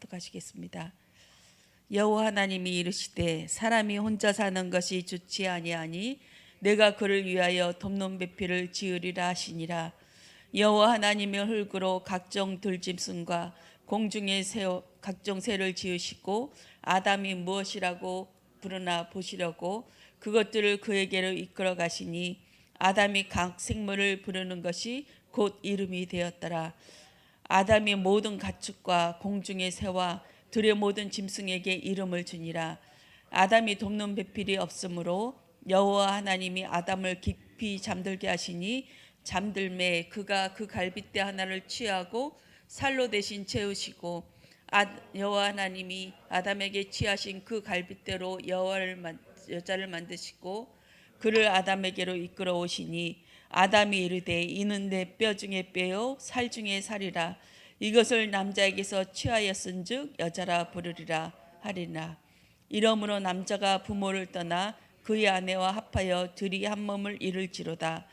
합독하시겠습니다. 여호와 하나님이 이르시되 사람이 혼자 사는 것이 좋지 아니하니 내가 그를 위하여 돕는 배필을 지으리라 하시니라. 여호와 하나님의 흙으로 각종 들짐승과 공중의 각종 새를 지으시고 아담이 무엇이라고 부르나 보시려고 그것들을 그에게로 이끌어 가시니 아담이 각 생물을 부르는 것이 곧 이름이 되었더라. 아담이 모든 가축과 공중의 새와 들의 모든 짐승에게 이름을 주니라. 아담이 돕는 배필이 없으므로 여호와 하나님이 아담을 깊이 잠들게 하시니 잠들매 그가 그 갈빗대 하나를 취하고 살로 대신 채우시고 여호와 하나님이 아담에게 취하신 그 갈빗대로 여자를 만드시고 그를 아담에게로 이끌어 오시니 아담이 이르되 이는 내 뼈 중에 뼈요 살 중에 살이라. 이것을 남자에게서 취하였은즉 여자라 부르리라 하리라. 이러므로 남자가 부모를 떠나 그의 아내와 합하여 둘이 한 몸을 이룰지로다.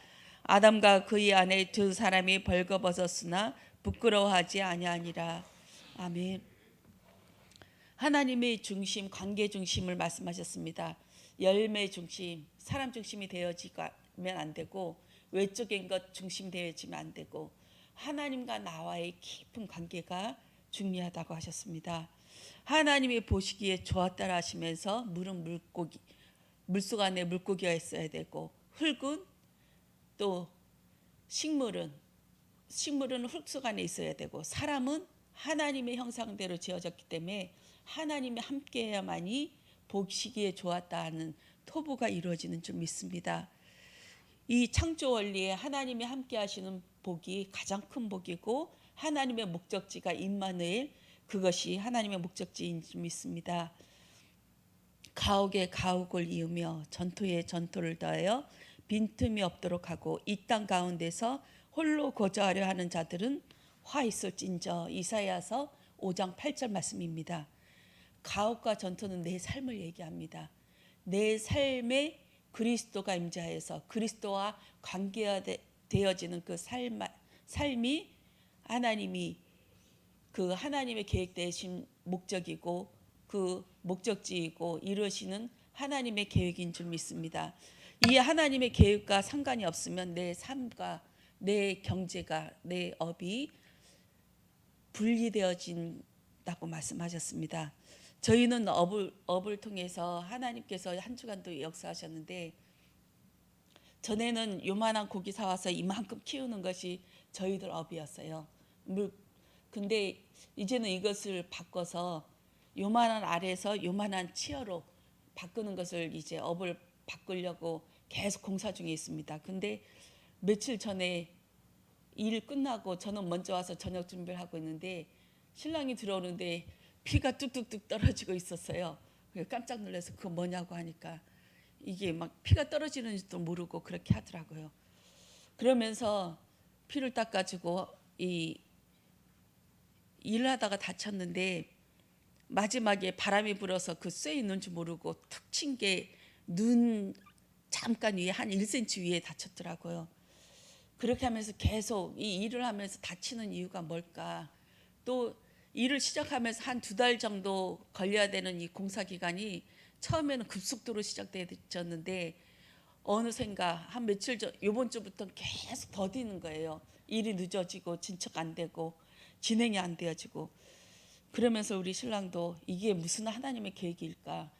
아담과 그의 아내 두 사람이 벌거벗었으나 부끄러워하지 아니하니라. 아멘. 하나님의 중심, 관계 중심을 말씀하셨습니다. 열매 중심, 사람 중심이 되어지면 안 되고 외적인 것 중심 되어지면 안 되고 하나님과 나와의 깊은 관계가 중요하다고 하셨습니다. 하나님이 보시기에 좋았다 하시면서 물은 물고기, 물속 안에 물고기가 있어야 되고 흙은 또 식물은 흙속 안에 있어야 되고 사람은 하나님의 형상대로 지어졌기 때문에 하나님이 함께해야만이 보시기에 좋았다 하는 토부가 이루어지는 줄 믿습니다. 이 창조 원리에 하나님이 함께 하시는 복이 가장 큰 복이고 하나님의 목적지가 임마누엘, 그것이 하나님의 목적지인 줄 믿습니다. 가옥에 가옥을 이으며 전토에 전토를 더하여 빈틈이 없도록 하고 이 땅 가운데서 홀로 거주하려 하는 자들은 화 있을진저. 이사야서 5장 8절 말씀입니다. 가옥과 전토는 내 삶을 얘기합니다. 내 삶에 그리스도가 임재하여서 그리스도와 관계되어지는 그 삶이 하나님이 그 하나님의 계획되신 목적이고 그 목적지이고 이루시는 하나님의 계획인 줄 믿습니다. 이 하나님의 계획과 상관이 없으면 내 삶과 내 경제가 내 업이 분리되어진다고 말씀하셨습니다. 저희는 업을 통해서 하나님께서 한 주간도 역사하셨는데 전에는 요만한 고기 사와서 이만큼 키우는 것이 저희들 업이었어요. 근데 이제는 이것을 바꿔서 요만한 알에서 요만한 치어로 바꾸는 것을 이제 업을 바꾸려고 계속 공사 중에 있습니다. 근데 며칠 전에 일 끝나고 저는 먼저 와서 저녁 준비를 하고 있는데 신랑이 들어오는데 피가 뚝뚝뚝 떨어지고 있었어요. 깜짝 놀라서 그거 뭐냐고 하니까 이게 막 피가 떨어지는지도 모르고 그렇게 하더라고요. 그러면서 피를 닦아주고 일을 하다가 다쳤는데 마지막에 바람이 불어서 그 쇠 있는 줄 모르고 툭 친 게 눈 잠깐 위에 한 1cm 위에 다쳤더라고요. 그렇게 하면서 계속 이 일을 하면서 다치는 이유가 뭘까? 또 일을 시작하면서 한 2달 정도 걸려야 되는 이 공사 기간이 처음에는 급속도로 시작되었는데 어느샌가 한 며칠 전 이번 주부터 계속 더디는 거예요. 일이 늦어지고 진척 안 되고 진행이 안 되어지고 그러면서 우리 신랑도 이게 무슨 하나님의 계획일까?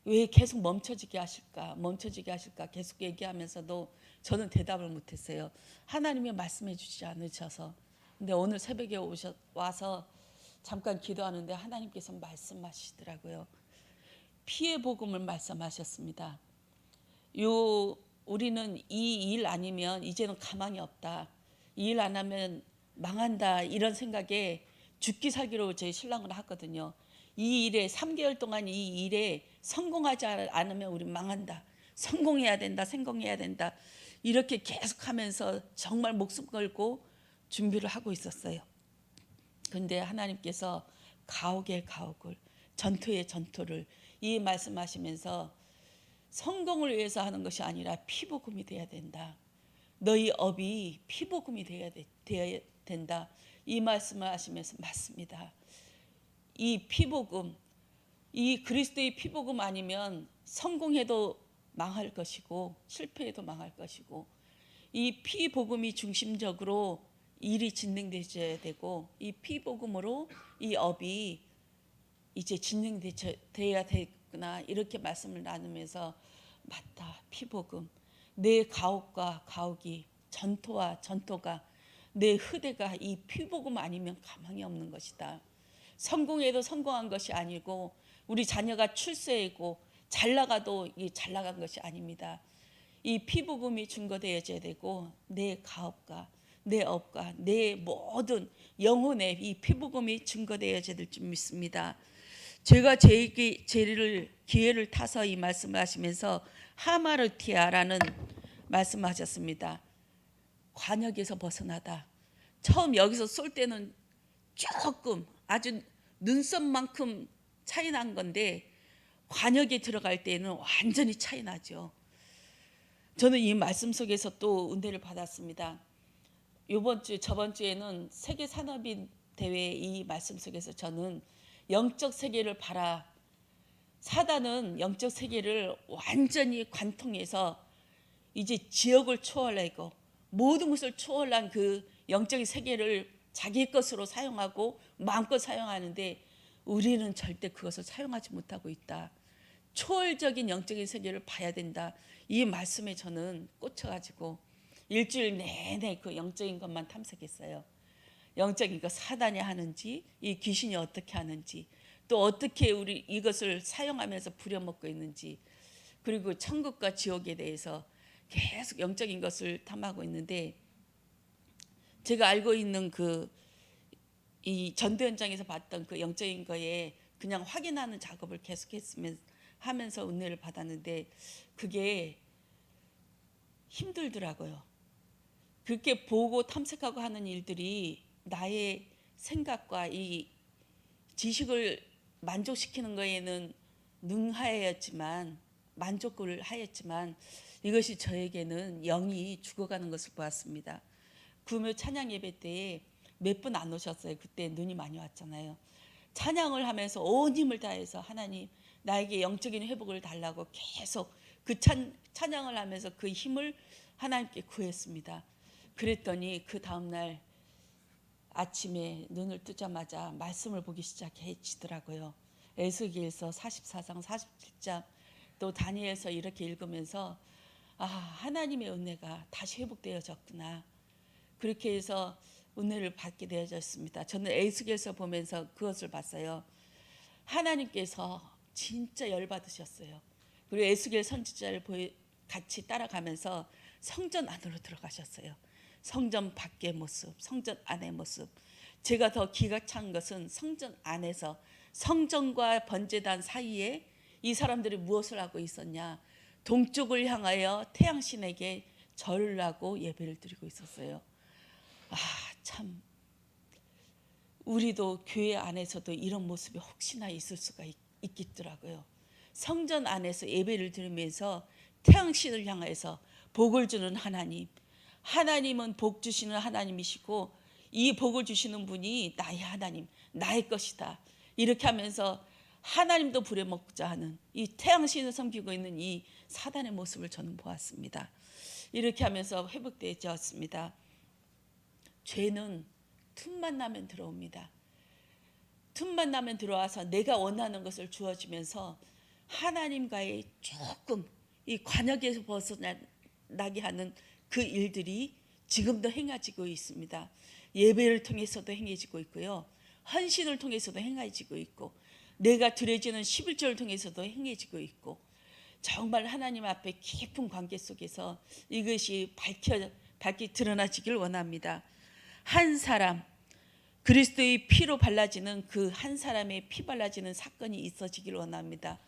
왜 계속 멈춰지게 하실까? 계속 얘기하면서도 저는 대답을 못했어요. 하나님이 말씀해 주지 않으셔서. 근데 오늘 새벽에 와서 잠깐 기도하는데 하나님께서 말씀하시더라고요. 피의 복음을 말씀하셨습니다. 우리는 이 일 아니면 이제는 가망이 없다. 이 일 안 하면 망한다. 이런 생각에 죽기 살기로 제 신랑을 하거든요. 이 일에 3개월 동안 이 일에 성공하지 않으면 우리 망한다. 성공해야 된다. 이렇게 계속하면서 정말 목숨 걸고 준비를 하고 있었어요. 근데 하나님께서 가옥의 가옥을 전토의 전토를 이 말씀하시면서 성공을 위해서 하는 것이 아니라 피복음이 돼야 된다. 너희 업이 피복음이 되어야 된다. 이 말씀을 하시면서 맞습니다. 이 피복음, 이 그리스도의 피복음 아니면 성공해도 망할 것이고 실패해도 망할 것이고, 이 피복음이 중심적으로 일이 진행되어야 되고, 이 피복음으로 이 업이 이제 진행되어야 되구나, 이렇게 말씀을 나누면서 맞다, 피복음, 내 가옥과 가옥이, 전토와 전토가, 내 흐대가 이 피복음 아니면 가망이 없는 것이다. 성공해도 성공한 것이 아니고 우리 자녀가 출세하고 잘 나가도 잘 나간 것이 아닙니다. 이 피복음이 증거되어져야 되고, 내 가업과 내 업과 내 모든 영혼에 이 피복음이 증거되어져야 될 줄 믿습니다. 제가 제를 기회를 타서 이 말씀을 하시면서 하마르티아라는 말씀하셨습니다. 관역에서 벗어나다. 처음 여기서 쏠 때는 조금 아주 눈썹만큼 차이 난 건데, 관역에 들어갈 때는 완전히 차이 나죠. 저는 이 말씀 속에서 또 은혜를 받았습니다. 이번 주, 저번 주에는 세계 산업인 대회 이 말씀 속에서 저는 영적 세계를 봐라. 사단은 영적 세계를 완전히 관통해서 이제 지역을 초월하고 모든 것을 초월한 그 영적인 세계를 자기 것으로 사용하고 마음껏 사용하는데, 우리는 절대 그것을 사용하지 못하고 있다. 초월적인 영적인 세계를 봐야 된다. 이 말씀에 저는 꽂혀가지고 일주일 내내 그 영적인 것만 탐색했어요. 영적인 것, 사단이 하는지, 이 귀신이 어떻게 하는지, 또 어떻게 우리 이것을 사용하면서 부려먹고 있는지, 그리고 천국과 지옥에 대해서 계속 영적인 것을 탐하고 있는데, 제가 알고 있는 이 전도 현장에서 봤던 그 영적인 거에 그냥 확인하는 작업을 계속했으면 하면서 은혜를 받았는데, 그게 힘들더라고요. 그렇게 보고 탐색하고 하는 일들이 나의 생각과 이 지식을 만족시키는 거에는 능하였지만, 만족을 하였지만, 이것이 저에게는 영이 죽어가는 것을 보았습니다. 금요 찬양 예배 때에 몇 분 안 오셨어요. 그때 눈이 많이 왔잖아요. 찬양을 하면서 온 힘을 다해서 하나님 나에게 영적인 회복을 달라고 계속 그 찬양을 하면서 그 힘을 하나님께 구했습니다. 그랬더니 그 다음날 아침에 눈을 뜨자마자 말씀을 보기 시작해지더라고요. 에스겔서 44장 47장 또 다니엘서 이렇게 읽으면서 하나님의 은혜가 다시 회복되어졌구나, 그렇게 해서 은혜를 받게 되어졌습니다. 저는 에스겔서 보면서 그것을 봤어요. 하나님께서 진짜 열받으셨어요. 그리고 에스겔 선지자를 같이 따라가면서 성전 안으로 들어가셨어요. 성전 밖의 모습, 성전 안의 모습. 제가 더 기가 찬 것은 성전 안에서, 성전과 번제단 사이에 이 사람들이 무엇을 하고 있었냐, 동쪽을 향하여 태양신에게 절을 하고 예배를 드리고 있었어요. 참, 우리도 교회 안에서도 이런 모습이 혹시나 있을 수가 있겠더라고요. 성전 안에서 예배를 드리면서 태양신을 향해서 복을 주는 하나님, 하나님은 복 주시는 하나님이시고 이 복을 주시는 분이 나의 하나님, 나의 것이다, 이렇게 하면서 하나님도 부려먹자 하는 이 태양신을 섬기고 있는 이 사단의 모습을 저는 보았습니다. 이렇게 하면서 회복되었습니다. 죄는 틈만 나면 들어옵니다. 틈만 나면 들어와서 내가 원하는 것을 주어지면서 하나님과의 조금 이 관역에서 벗어나게 하는 그 일들이 지금도 행해지고 있습니다. 예배를 통해서도 행해지고 있고요, 헌신을 통해서도 행해지고 있고, 내가 드려지는 11조를 통해서도 행해지고 있고, 정말 하나님 앞에 깊은 관계 속에서 이것이 밝게 드러나지길 원합니다. 한 사람, 그리스도의 피로 발라지는 그 한 사람의 피 발라지는 사건이 있어지길 원합니다.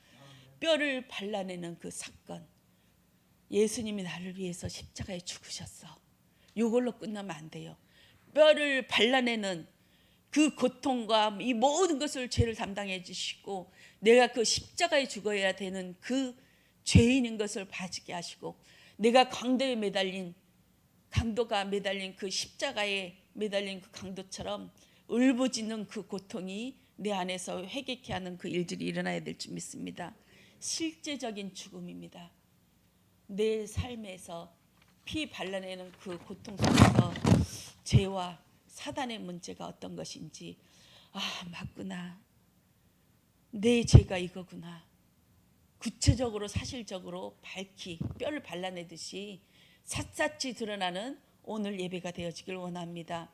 뼈를 발라내는 그 사건, 예수님이 나를 위해서 십자가에 죽으셨어, 이걸로 끝나면 안 돼요. 뼈를 발라내는 그 고통과 이 모든 것을 죄를 담당해 주시고, 내가 그 십자가에 죽어야 되는 그 죄인인 것을 봐지게 하시고, 내가 강도가 매달린 그 십자가에 매달린 그 강도처럼 울부짖는 그 고통이 내 안에서 회개케 하는 그 일들이 일어나야 될 줄 믿습니다. 실제적인 죽음입니다. 내 삶에서 피 발라내는 그 고통 속에서 죄와 사단의 문제가 어떤 것인지, 맞구나, 내 죄가 이거구나, 구체적으로 사실적으로 밝히 뼈를 발라내듯이 샅샅이 드러나는 오늘 예배가 되어지길 원합니다.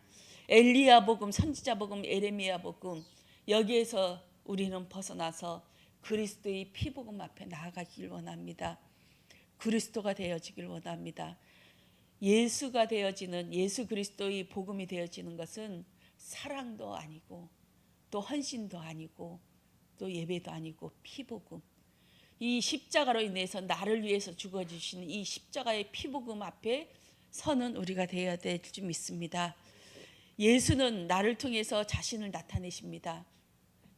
엘리야 복음, 선지자 복음, 에레미야 복음, 여기에서 우리는 벗어나서 그리스도의 피 복음 앞에 나아가길 원합니다. 그리스도가 되어지길 원합니다. 예수가 되어지는, 예수 그리스도의 복음이 되어지는 것은 사랑도 아니고 또 헌신도 아니고 또 예배도 아니고 피복음, 이 십자가로 인해서 나를 위해서 죽어주신 이 십자가의 피복음 앞에 서는 우리가 되어야 될 줄 믿습니다. 예수는 나를 통해서 자신을 나타내십니다.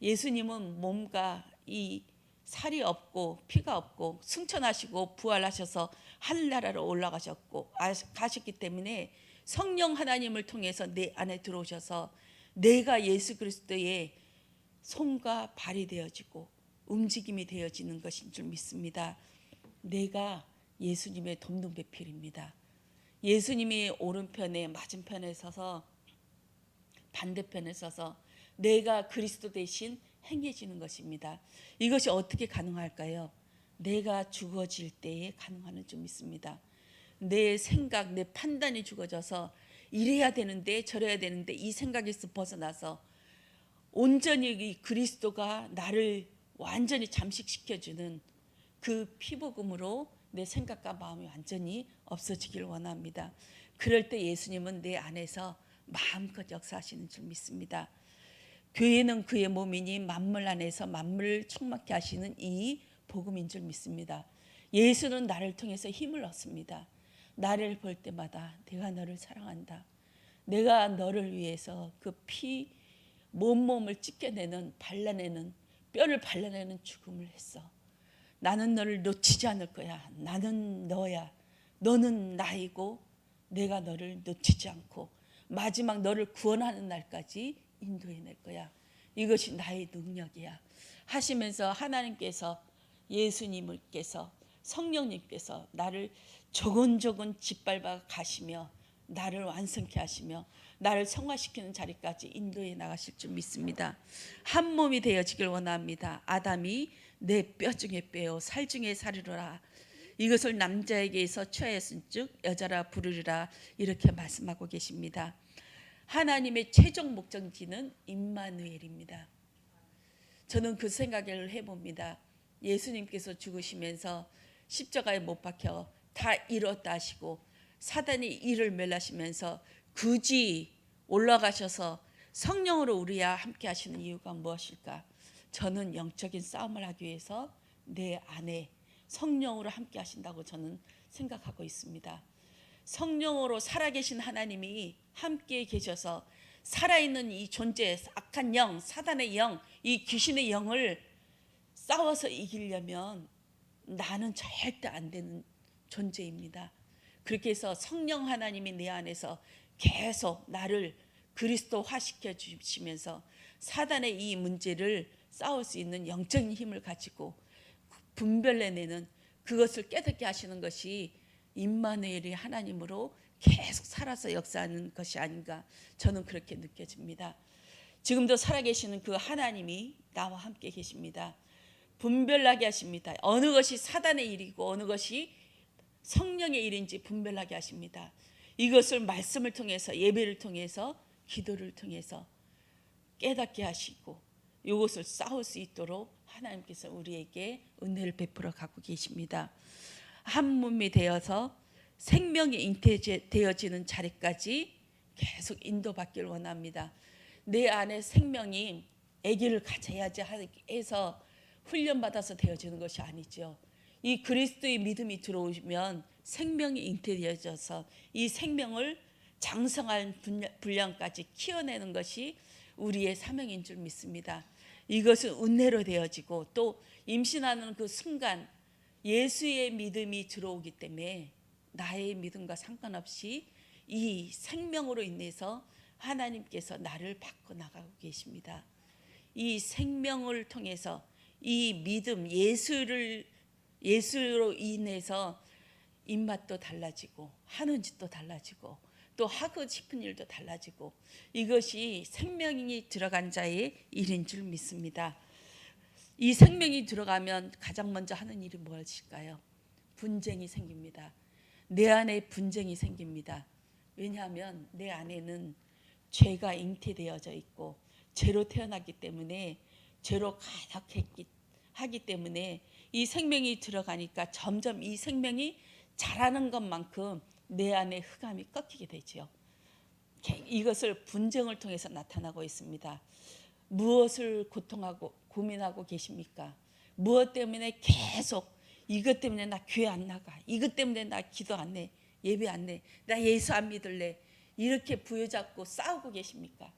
예수님은 몸과 이 살이 없고 피가 없고 승천하시고 부활하셔서 하늘나라로 올라가셨고 가셨기 때문에 성령 하나님을 통해서 내 안에 들어오셔서 내가 예수 그리스도의 손과 발이 되어지고 움직임이 되어지는 것인 줄 믿습니다. 내가 예수님의 돕는배필입니다. 예수님이 오른편에 맞은편에 서서 반대편에 서서 내가 그리스도 대신 행해지는 것입니다. 이것이 어떻게 가능할까요? 내가 죽어질 때에 가능하는 줄 믿습니다. 내 생각, 내 판단이 죽어져서 이래야 되는데 저래야 되는데 이 생각에서 벗어나서 온전히 이 그리스도가 나를 완전히 잠식시켜주는 그 피복음으로 내 생각과 마음이 완전히 없어지길 원합니다. 그럴 때 예수님은 내 안에서 마음껏 역사하시는 줄 믿습니다. 교회는 그의 몸이니 만물 안에서 만물을 충만케 하시는 이 복음인 줄 믿습니다. 예수는 나를 통해서 힘을 얻습니다. 나를 볼 때마다 내가 너를 사랑한다. 내가 너를 위해서 그 피 몸을 찢겨내는, 발라내는, 뼈를 발라내는 죽음을 했어. 나는 너를 놓치지 않을 거야. 나는 너야. 너는 나이고 내가 너를 놓치지 않고 마지막 너를 구원하는 날까지 인도해낼 거야. 이것이 나의 능력이야 하시면서 하나님께서, 예수님께서, 성령님께서 나를 조곤조곤 짓밟아 가시며 나를 완성케 하시며 나를 성화시키는 자리까지 인도해 나가실 줄 믿습니다. 한 몸이 되어지길 원합니다. 아담이 내 뼈 중에 뼈요 살 중에 살이로라. 이것을 남자에게서 취하였은즉 여자라 부르리라. 이렇게 말씀하고 계십니다. 하나님의 최종 목적지는 임마누엘입니다. 저는 그 생각을 해봅니다. 예수님께서 죽으시면서 십자가에 못 박혀 다 이뤘다 하시고 사단이 이를 멸하시면서 굳이 올라가셔서 성령으로 우리와 함께 하시는 이유가 무엇일까? 저는 영적인 싸움을 하기 위해서 내 안에 성령으로 함께 하신다고 저는 생각하고 있습니다. 성령으로 살아계신 하나님이 함께 계셔서 살아있는 이 존재, 악한 영, 사단의 영, 이 귀신의 영을 싸워서 이기려면 나는 절대 안 되는 존재입니다. 그렇게 해서 성령 하나님이 내 안에서 계속 나를 그리스도화 시켜 주시면서 사단의 이 문제를 싸울 수 있는 영적인 힘을 가지고 분별해내는, 그것을 깨닫게 하시는 것이 임마누엘이 하나님으로 계속 살아서 역사하는 것이 아닌가, 저는 그렇게 느껴집니다. 지금도 살아계시는 그 하나님이 나와 함께 계십니다. 분별하게 하십니다. 어느 것이 사단의 일이고 어느 것이 성령의 일인지 분별하게 하십니다. 이것을 말씀을 통해서, 예배를 통해서, 기도를 통해서 깨닫게 하시고 이것을 싸울 수 있도록 하나님께서 우리에게 은혜를 베풀어 가고 계십니다. 한 몸이 되어서 생명이 잉태되어지는 자리까지 계속 인도받기를 원합니다. 내 안에 생명이 아기를 가져야지 해서 훈련받아서 되어지는 것이 아니죠. 이 그리스도의 믿음이 들어오면 생명이 잉태되어져서 이 생명을 장성한 분량까지 키워내는 것이 우리의 사명인 줄 믿습니다. 이것은 은혜로 되어지고 또 임신하는 그 순간 예수의 믿음이 들어오기 때문에 나의 믿음과 상관없이 이 생명으로 인해서 하나님께서 나를 바꿔나가고 계십니다. 이 생명을 통해서 이 믿음 예수로 인해서 입맛도 달라지고 하는 짓도 달라지고 또 하고 싶은 일도 달라지고 이것이 생명이 들어간 자의 일인 줄 믿습니다. 이 생명이 들어가면 가장 먼저 하는 일이 무엇일까요? 분쟁이 생깁니다. 내 안에 분쟁이 생깁니다. 왜냐하면 내 안에는 죄가 잉태되어져 있고 죄로 태어났기 때문에 죄로 하기 때문에 이 생명이 들어가니까 점점 이 생명이 자라는 것만큼 내 안에 흑암이 꺾이게 되죠. 이것을 분쟁을 통해서 나타나고 있습니다. 무엇을 고통하고 고민하고 계십니까? 무엇 때문에 계속 이것 때문에 나 교회 안 나가, 이것 때문에 나 기도 안 해, 예배 안 해, 나 예수 안 믿을래, 이렇게 부여잡고 싸우고 계십니까?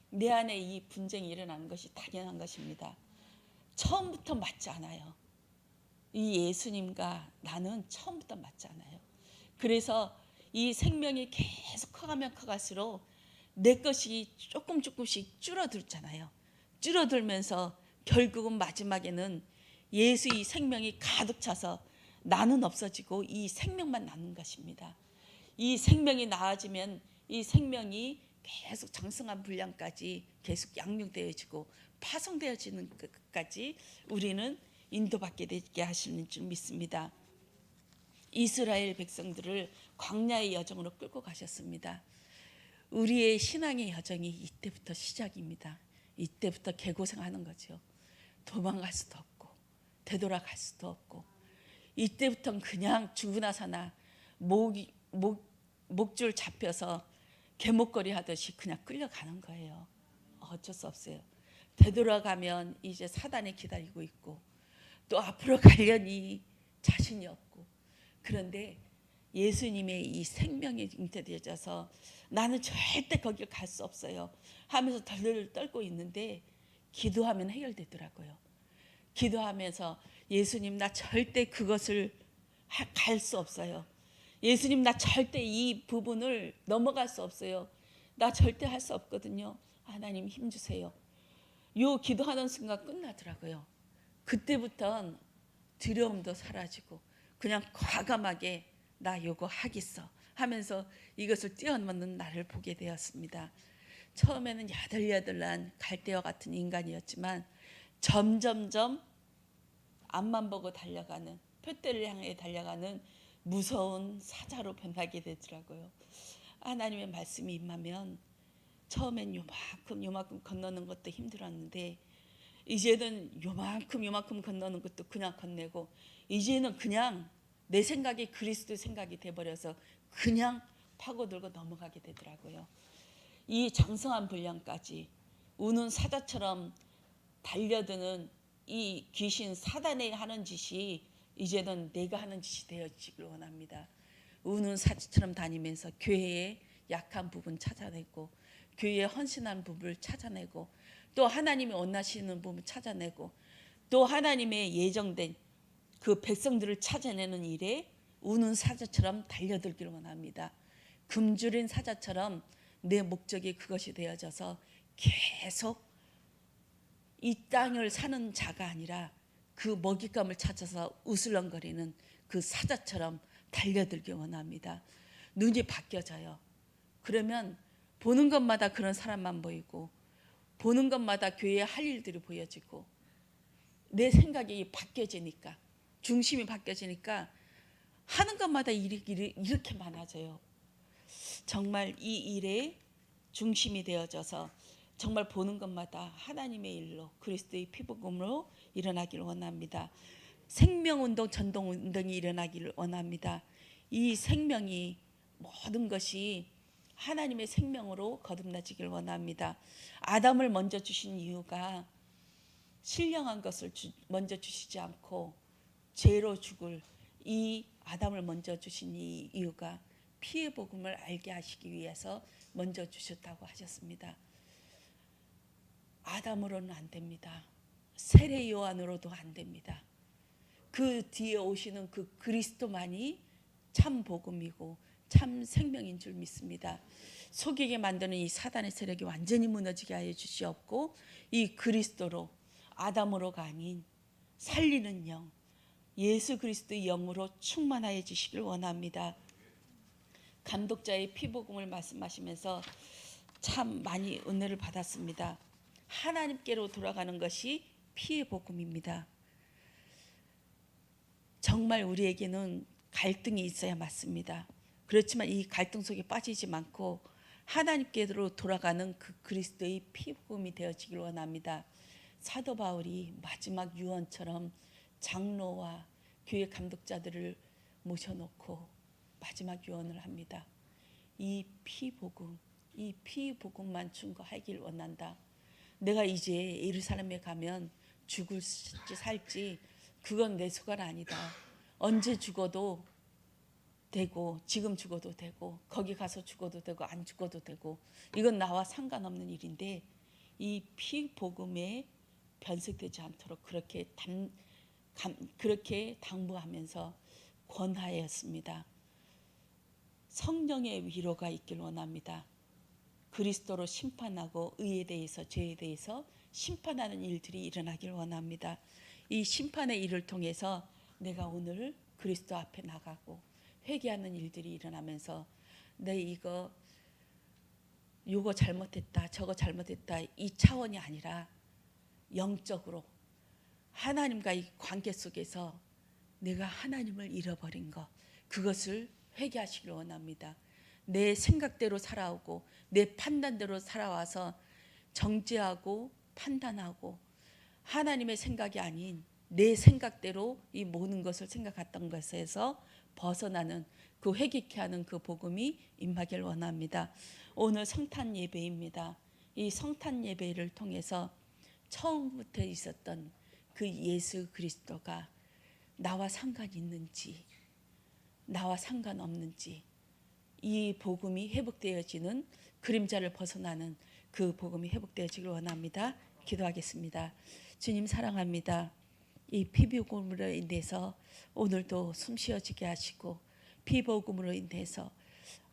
내 안에 이 분쟁이 일어나는 것이 당연한 것입니다. 처음부터 맞지 않아요. 이 예수님과 나는 처음부터 맞지 않아요. 그래서 이 생명이 계속 커가면 커갈수록 내 것이 조금씩 줄어들잖아요. 줄어들면서 결국은 마지막에는 예수 이 생명이 가득 차서 나는 없어지고 이 생명만 남는 것입니다. 이 생명이 나아지면 이 생명이 계속 장성한 분량까지 계속 양육되어지고 파송되어지는 것까지 우리는 인도받게 되게 하시는 줄 믿습니다. 이스라엘 백성들을 광야의 여정으로 끌고 가셨습니다. 우리의 신앙의 여정이 이때부터 시작입니다. 이때부터 개고생하는 거죠. 도망갈 수도 없고 되돌아갈 수도 없고 이때부터는 그냥 죽으나 사나 목줄 잡혀서 개목걸이 하듯이 그냥 끌려가는 거예요. 어쩔 수 없어요. 되돌아가면 이제 사단이 기다리고 있고 또 앞으로 가려니 자신이 없고 그런데 예수님의 이 생명이 잉태되어져서 나는 절대 거길 갈 수 없어요 하면서 덜덜 떨고 있는데 기도하면 해결되더라고요. 기도하면서 예수님 나 절대 그것을 갈 수 없어요. 예수님 나 절대 이 부분을 넘어갈 수 없어요. 나 절대 할 수 없거든요. 하나님 힘주세요. 요 기도하는 순간 끝나더라고요. 그때부터는 두려움도 사라지고 그냥 과감하게 나 요거 하겠어 하면서 이것을 뛰어넘는 나를 보게 되었습니다. 처음에는 야들야들한 갈대와 같은 인간이었지만 점점점 앞만 보고 달려가는 표대를 향해 달려가는 무서운 사자로 변하게 되더라고요. 하나님의 말씀이 임하면 처음엔 요만큼 건너는 것도 힘들었는데 이제는 요만큼 건너는 것도 그냥 건네고 이제는 그냥 내 생각이 그리스도 생각이 돼버려서 그냥 파고들고 넘어가게 되더라고요. 이 장성한 분량까지 우는 사자처럼 달려드는 이 귀신 사단이 하는 짓이 이제는 내가 하는 짓이 되어지길 원합니다. 우는 사자처럼 다니면서 교회의 약한 부분 찾아내고 교회의 헌신한 부분을 찾아내고 또 하나님이 원하시는 부분 찾아내고 또 하나님의 예정된 그 백성들을 찾아내는 일에 우는 사자처럼 달려들기를 원합니다. 굶주린 사자처럼 내 목적이 그것이 되어져서 계속 이 땅을 사는 자가 아니라 그 먹잇감을 찾아서 우슬렁거리는 그 사자처럼 달려들기 원합니다. 눈이 바뀌어져요. 그러면 보는 것마다 그런 사람만 보이고 보는 것마다 교회에 할 일들이 보여지고 내 생각이 바뀌어지니까 중심이 바뀌어지니까 하는 것마다 일이 이렇게 많아져요. 정말 이 일에 중심이 되어져서 정말 보는 것마다 하나님의 일로 그리스도의 피부금으로 일어나기를 원합니다. 생명운동, 전동운동이 일어나기를 원합니다. 이 생명이 모든 것이 하나님의 생명으로 거듭나지길 원합니다. 아담을 먼저 주신 이유가 신령한 것을 먼저 주시지 않고 죄로 죽을 이 아담을 먼저 주신 이 이유가 피의 복음을 알게 하시기 위해서 먼저 주셨다고 하셨습니다. 아담으로는 안 됩니다. 세례 요한으로도 안 됩니다. 그 뒤에 오시는 그 그리스도만이 참 복음이고 참 생명인 줄 믿습니다. 속이게 만드는 이 사단의 세력이 완전히 무너지게 하여 주시옵고 이 그리스도로 아담으로가 아닌 살리는 영 예수 그리스도의 영으로 충만하여 주시길 원합니다. 감독자의 피복음을 말씀하시면서 참 많이 은혜를 받았습니다. 하나님께로 돌아가는 것이 피의 복음입니다. 정말 우리에게는 갈등이 있어야 맞습니다. 그렇지만 이 갈등 속에 빠지지 않고 하나님께로 돌아가는 그 그리스도의 피복음이 되어지길 원합니다. 사도 바울이 마지막 유언처럼 장로와 교회 감독자들을 모셔놓고 마지막 유언을 합니다. 이 피복음, 이 피복음만 증거하길 원한다. 내가 이제 예루살렘에 가면 죽을지 살지 그건 내 소관 아니다. 언제 죽어도 되고 지금 죽어도 되고 거기 가서 죽어도 되고 안 죽어도 되고 이건 나와 상관없는 일인데 이 피복음에 변색되지 않도록 그렇게 당부하면서 권하였습니다. 성령의 위로가 있길 원합니다. 그리스도로 심판하고 의에 대해서 죄에 대해서 심판하는 일들이 일어나길 원합니다. 이 심판의 일을 통해서 내가 오늘 그리스도 앞에 나가고 회개하는 일들이 일어나면서 내 요거 잘못했다 저거 잘못했다 이 차원이 아니라 영적으로 하나님과의 관계 속에서 내가 하나님을 잃어버린 것 그것을 회개하시길 원합니다. 내 생각대로 살아오고 내 판단대로 살아와서 정죄하고 판단하고 하나님의 생각이 아닌 내 생각대로 이 모든 것을 생각했던 것에서 벗어나는 그 회개케 하는 그 복음이 임하길 원합니다. 오늘 성탄 예배입니다. 이 성탄 예배를 통해서 처음부터 있었던 그 예수 그리스도가 나와 상관이 있는지 나와 상관없는지 이 복음이 회복되어지는 그림자를 벗어나는 그 복음이 회복되어지길 원합니다. 기도하겠습니다. 주님 사랑합니다. 이 피복음으로 인해서 오늘도 숨쉬어지게 하시고 피복음으로 인해서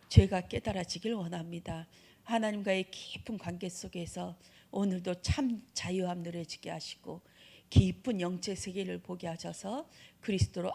죄가 깨달아지길 원합니다. 하나님과의 깊은 관계 속에서 오늘도 참 자유함 누려지게 하시고 깊은 영적 세계를 보게 하셔서 그리스도로